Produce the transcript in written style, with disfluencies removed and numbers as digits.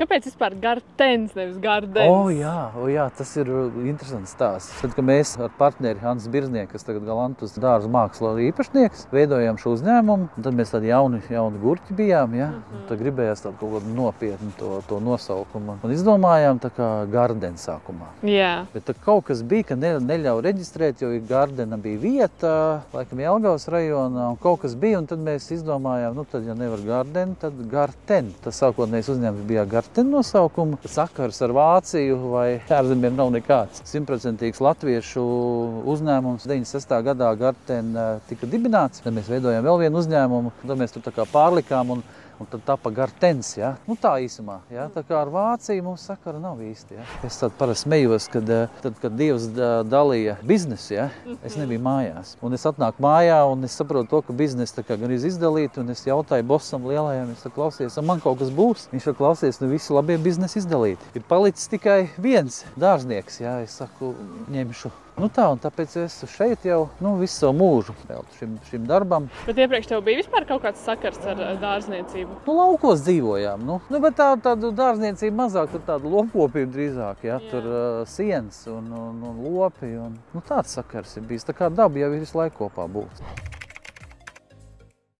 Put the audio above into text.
Kāpēc vispār Gartens, nevis Gardens? Jā, tas ir interesants stāsts. Tad, kad mēs ar partneri Hannes Birznieku, kas tagad Galantus dārza māksla īpašnieks, veidojām šo uzņēmumu, tad mēs tādi jauni gurķi bijām, ja? Tad gribējās tādu kaut kādu nopietnu to nosaukumu. Un izdomājām tā kā Garden sākumā. Jā. Bet tā kaut kas bija, ka neļauj reģistrēt, jo Gardena bija vieta, laikam Jelgavas rajonā, un kaut kas bija, un tad mēs izdomājām, nu tad, ja nevar Garden, tad Garten. Tas sākotnējais uzņēmums bija Garten nosaukuma. Sakars ar Vāciju vai ārzemiem nav nekāds. 100% latviešu uzņēmums 96. gadā Garten tika dibināts. Tad mēs veidojām vēl vienu uzņēmumu, tad mēs tur tā kā pārlikām un tad tapa Gartens, ja? Nu tā īsumā, ja? Tā kā ar Vāciju mums sakara nav īsti, ja? Es tad parasti smejos, kad Dievs dalīja biznesu, ja? Es nebiju mājās. Un es atnāku mājā un es saprotu to, ka biznesu tā kā gan izdalīti, un es jautāju bossam lielajam, es saku, klausies, man kaut kas būs? Viņš saka, klausies, nu visi labie biznesi izdalīti. Ir palicis tikai viens dārznieks, ja? Es saku, ņemšu. Nu tā, un tāpēc es šeit jau visu savu mūžu veltu šim darbam. Bet iepriekš tev bija vispār kaut kāds sakars ar dārzniecību? Nu, laukos dzīvojām, bet tādu dārzniecību mazāk, tur tādu lopkopību drīzāk, ja, tur sienas un lopi, un tāds sakars ir bijis. Tā kā daba jau ir visu laiku kopā būs.